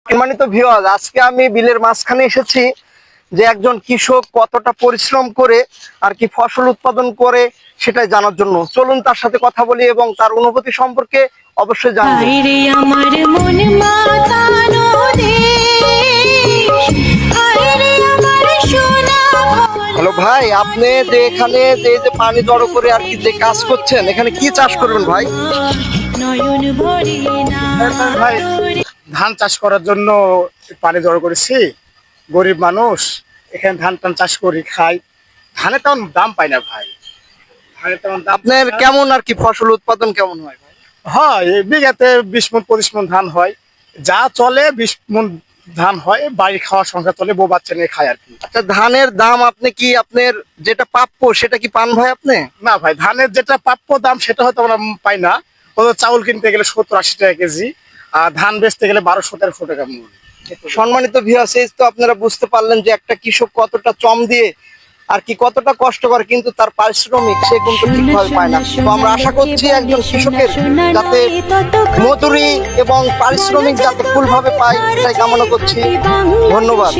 সম্মানিত ভিউয়ার্স, আজকে আমি বিলের মাঝখানে এসেছি যে একজন কৃষক কতটা পরিশ্রম করে আর কি ফসল উৎপাদন করে সেটাই জানার জন্য। চলুন তার সাথে কথা বলি এবং তার অনুভূতি সম্পর্কে অবশ্যই জানবো। হ্যালো ভাই, আপনি যে এখানে যে পানি জড়ো করে আর কি যে কাজ করছেন, এখানে কি চাষ করবেন ভাই? ভাই ধান চাষ করার জন্য পানি জড়ো করেছি। গরিব মানুষ, এখানে ধান টান চাষ করি, খাই। ধানের তেমন দাম পাই না ভাই। ধানের তেমন দাম আপনার কেমন আর কি ফসল উৎপাদন কেমন হয় ভাই? হয়, বিঘাতে 20 মণ 25 মণ ধান হয়। যা চলে 20 মণ ধান হয়, বাড়ি খাওয়ার সংখ্যা চলে, বউ বাচ্চা নিয়ে খায় আর কি। আচ্ছা, ধানের দাম আপনি কি আপনার যেটা প্রাপ্য সেটা কি পান ভাই আপনি? না ভাই, ধানের যেটা প্রাপ্য দাম সেটা হয়তো আমরা পাই না। চাউল কিনতে গেলে 70-80 টাকা কেজি, আর ধান বেচতে গেলে 1200-1300 টাকা মূল। সম্মানিত ভিউয়ার্স, এই তো আপনারা বুঝতে পারলেন যে একটা কৃষক কতটা শ্রম দিয়ে আর কি কতটা কষ্ট করে, কিন্তু তার পারিশ্রমিক সে কিন্তু ঠিকভাবে পায় না। তো আমরা আশা করছি একজন কৃষকের যাতে মজুরি এবং পারিশ্রমিক যাতে ফুলভাবে পায়, সেটাই কামনা করছি। ধন্যবাদ।